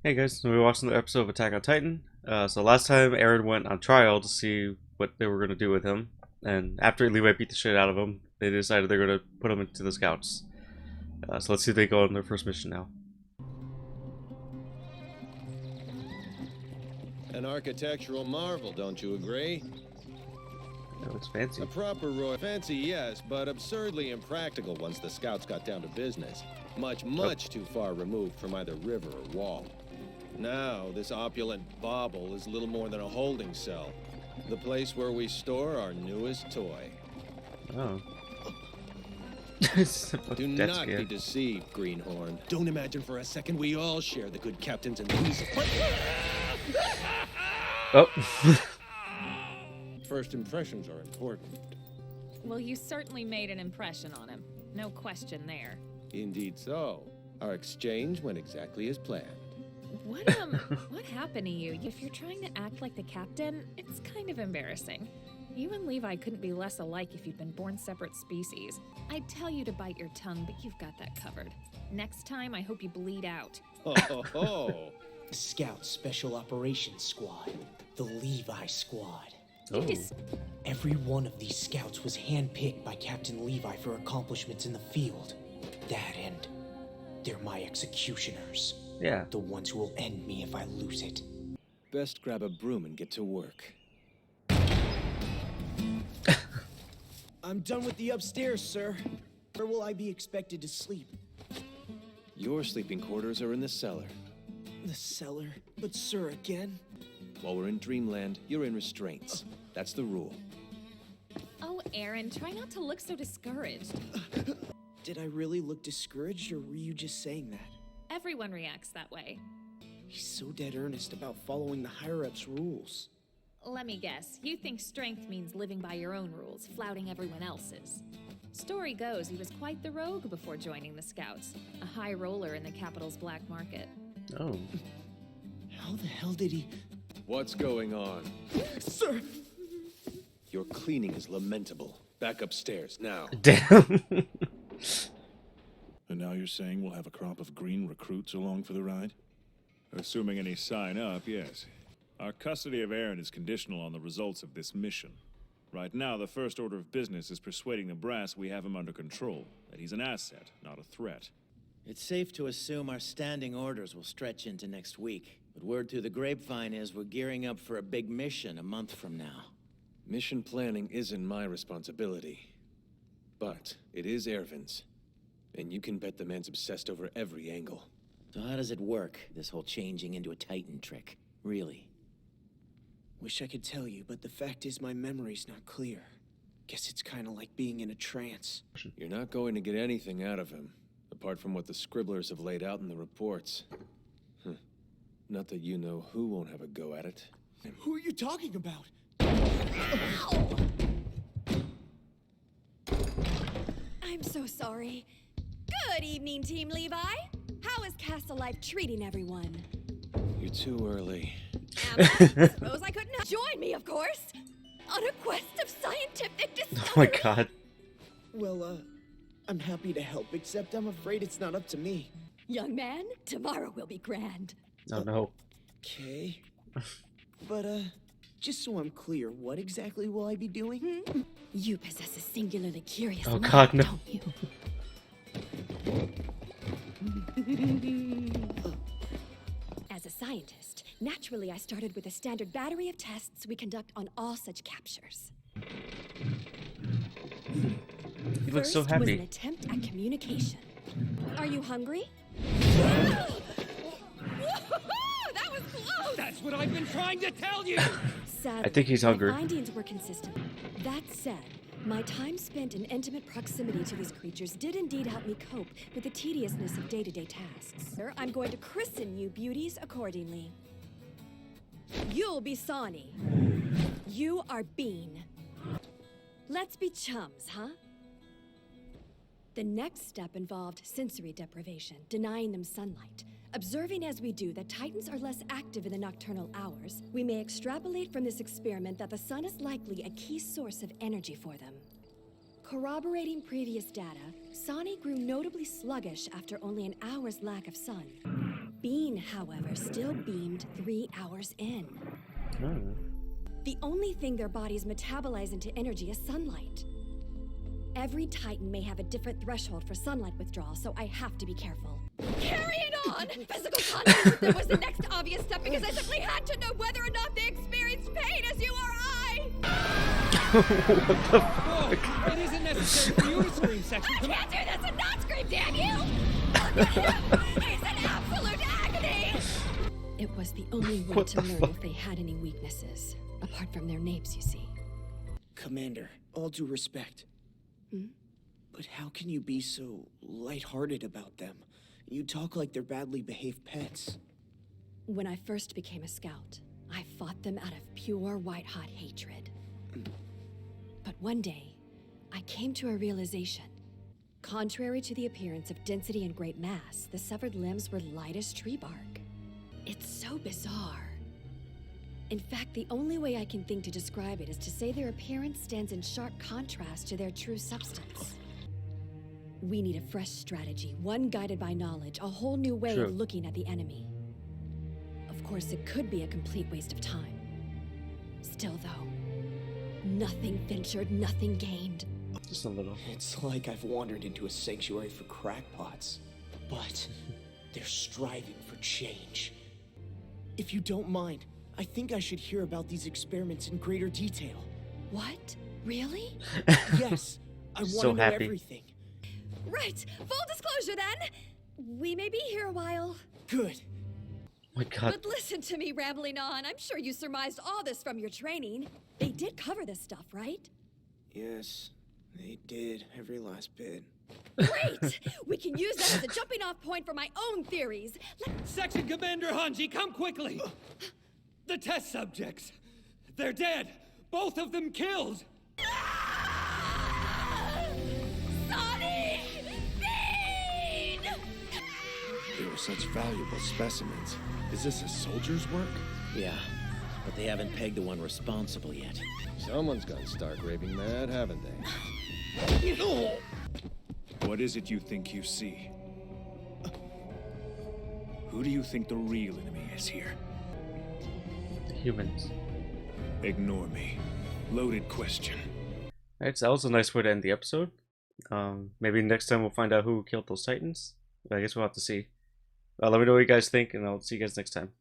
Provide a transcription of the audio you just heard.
Hey guys, so we watched another episode of Attack on Titan. So last time Eren went on trial to see what they were going to do with him, and after Levi beat the shit out of him, they decided they're going to put him into the scouts. So let's see if they go on their first mission now. An architectural marvel, don't you agree? That looks fancy. A proper royal fancy, yes, but absurdly impractical once the scouts got down to business. Much too far removed from either river or wall. Now, this opulent bauble is little more than a holding cell. The place where we store our newest toy. Oh. Do not be deceived, Greenhorn. Don't imagine for a second we all share the good captains and these. Oh. First impressions are important. Well, you certainly made an impression on him. No question there. Indeed so. Our exchange went exactly as planned. What happened to you? If you're trying to act like the captain, it's kind of embarrassing. You and Levi couldn't be less alike if you'd been born separate species. I'd tell you to bite your tongue, but you've got that covered. Next time, I hope you bleed out. Oh. Scout Special Operations Squad. The Levi Squad. Oh. Every one of these scouts was handpicked by Captain Levi for accomplishments in the field. That and they're my executioners. Yeah. The ones who will end me if I lose it. Best grab a broom and get to work. I'm done with the upstairs, sir. Where will I be expected to sleep? Your sleeping quarters are in the cellar. The cellar? But sir, again? While we're in Dreamland, you're in restraints. That's the rule. Oh, Eren, try not to look so discouraged. Did I really look discouraged, or were you just saying that? Everyone reacts that way. He's so dead earnest about following the higher-ups' rules. Let me guess, you think strength means living by your own rules, flouting everyone else's. Story goes he was quite the rogue before joining the Scouts, a high roller in the capital's black market. Oh. How the hell did he... What's going on? Sir! Your cleaning is lamentable. Back upstairs, now. Damn. And now you're saying we'll have a crop of green recruits along for the ride? Assuming any sign up, yes. Our custody of Eren is conditional on the results of this mission. Right now, the first order of business is persuading the brass we have him under control, that he's an asset, not a threat. It's safe to assume our standing orders will stretch into next week. But word through the grapevine is we're gearing up for a big mission a month from now. Mission planning isn't my responsibility. But it is Ervin's. And you can bet the man's obsessed over every angle. So how does it work, this whole changing into a Titan trick? Really? Wish I could tell you, but the fact is my memory's not clear. Guess it's kind of like being in a trance. You're not going to get anything out of him, apart from what the scribblers have laid out in the reports. Not that you know who won't have a go at it. Who are you talking about? Ow! I'm so sorry. Good evening, Team Levi. How is Castle Life treating everyone? You're too early. Suppose I couldn't join me, of course, on a quest of scientific discovery. Oh my god. Well, I'm happy to help, except I'm afraid it's not up to me. Young man, tomorrow will be grand. Oh no. Okay. But, just so I'm clear, what exactly will I be doing? You possess a singularly curious Oh mind, god, no. don't you? As a scientist, naturally I started with a standard battery of tests we conduct on all such captures. You look so First was an happy. attempt at communication. Are you hungry? That was close! That's what I've been trying to tell you! Sadly, I think he's hungry. my findings were consistent. That said, my time spent in intimate proximity to these creatures did indeed help me cope with the tediousness of day-to-day tasks. Sir, I'm going to christen you beauties accordingly. You'll be Sani. You are Bean. Let's be chums, huh? The next step involved sensory deprivation, denying them sunlight. Observing as we do that Titans are less active in the nocturnal hours, we may extrapolate from this experiment that the sun is likely a key source of energy for them. Corroborating previous data, Sani grew notably sluggish after only an hour's lack of sun. bean, however, still beamed 3 hours in. Oh. The only thing their bodies metabolize into energy is sunlight. Every Titan may have a different threshold for sunlight withdrawal, so I have to be careful. Carrying on! Physical contact with them was the next obvious step because I simply had to know whether or not they experienced pain as you or I! It isn't necessary for you to scream, Section. I can't do this and not scream, damn you! Look at him! He's in absolute agony! It was the only way What to the learn fuck? if they had any weaknesses. Apart from their names, you see. Commander, all due respect. But how can you be so lighthearted about them? You talk like they're badly behaved pets. When I first became a scout, I fought them out of pure white-hot hatred. But one day, I came to a realization. Contrary to the appearance of density and great mass, the severed limbs were light as tree bark. It's so bizarre. In fact, the only way I can think to describe it is to say their appearance stands in sharp contrast to their true substance. We need a fresh strategy, one guided by knowledge, a whole new way True. of looking at the enemy. Of course, it could be a complete waste of time. Still, though, nothing ventured, nothing gained. Just a little. It's like I've wandered into a sanctuary for crackpots. But they're striving for change. If you don't mind, I think I should hear about these experiments in greater detail. What? Really? Yes, I want So to know happy. everything. Right! Full disclosure then! We may be here a while. Good. My God. But listen to me rambling on. I'm sure you surmised all this from your training. They did cover this stuff, right? Yes, they did. Every last bit. Great! We can use that as a jumping off point for my own theories. Section Commander Hanji, come quickly! The test subjects! They're dead! Both of them killed! Sonny! Bean! They were such valuable specimens. Is this a soldier's work? Yeah, but they haven't pegged the one responsible yet. Someone's gone stark raving mad, haven't they? What is it you think you see? Who do you think the real enemy is here? Humans. Ignore me. Loaded question. Alright, so that was a nice way to end the episode. Maybe next time we'll find out who killed those Titans. I guess we'll have to see. Let me know what you guys think, and I'll see you guys next time.